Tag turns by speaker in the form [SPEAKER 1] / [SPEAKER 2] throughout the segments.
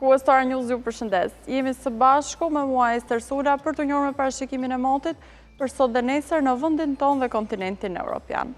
[SPEAKER 1] Kuestar News ju përshëndes. Jemi së bashku me mua Ester Sula për të njohur me parashikimin e motit për sot dhe nesër në vendin tonë dhe kontinentin evropian.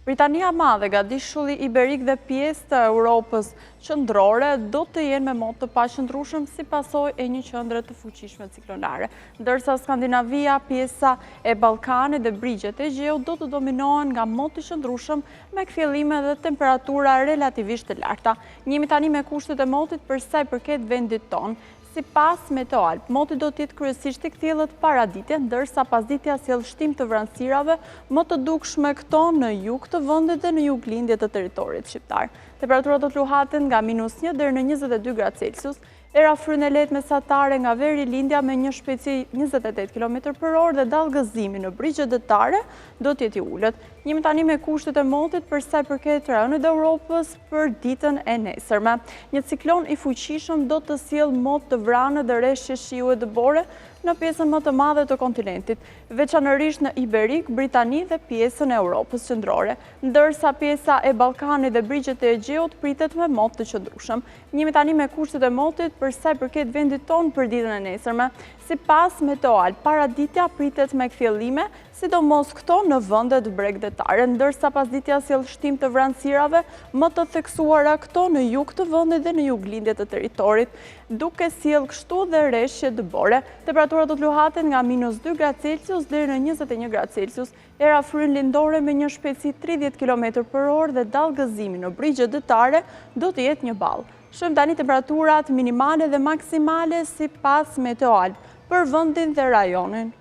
[SPEAKER 1] Britania e Madhe, Gadishulli Iberik dhe pjesë të Europës qendrore do të jenë me mot të paqëndrueshëm si pasojë e një qendre të fuqishme ciklonare, ndërsa Skandinavia, pjesa e Ballkanit dhe brigjet e Egjeu do të dominohen nga mot të qëndrueshëm me kthjellime dhe temperatura relativisht të larta. Njemi tani me kushtet e motit për sa i përket vendit tonë. Sipas Meteoalp, moti do të jetë kryesisht i kthjellët paradite, ndërsa pasditja sjell shtim të vranësirave më të dukshme këto në jug të vendit dhe në juglindje të territorit shqiptar. Temperaturat do të luhaten nga -1 deri në 22 gradë Celsius. Era frynë e lehtë mesatare nga veri lindja me një shpejtësi 28 km/h dhe dallgëzimi në brigjet dëtare do të jetë i ulët. Jemi tani me kushtet e motit për sa i përket rajonet e Europës për ditën e nesërme. Një ciklon i fuqishëm do të sjellë mot të vranë dhe rreshje shiu e dëbore në pjesën më të madhe të kontinentit, veçanërisht në Iberik, Britani dhe pjesën e Europës qendrore, ndërsa pjesa e Ballkanit dhe brigjet e Egjeut pritet me mot të qëndrueshëm. Jemi tani me kushtet e motit për sa i përket vendit tonë për ditën e nesërme. Sipas Meteoalp, paraditja pritet me kthjellime, sidomos këto në vendet bregdetare, ndërsa pasditja sjell shtim të vranësirave më të theksuara këto në jug të vendit dhe në juglindje të territorit, duke sjell kështu dhe rreshje dëbore. Temperaturat do të luhaten nga -2 gradë Celsius deri në 21 gradë Celsius. Era frynë lindore me një shpejtësi 30 km/h dhe dallgëzimi në brigjet dëtare do të jetë një ball. Shohim tani temperaturat minimale dhe maksimale sipas Meteoalp për vendin dhe rajonin.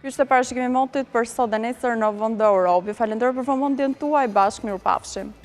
[SPEAKER 1] Ishte parashikimi i motit për sot dhe nesër në vend të Europës. Falenderoj për vëmendjen tuaj, bashkë mirupafshim.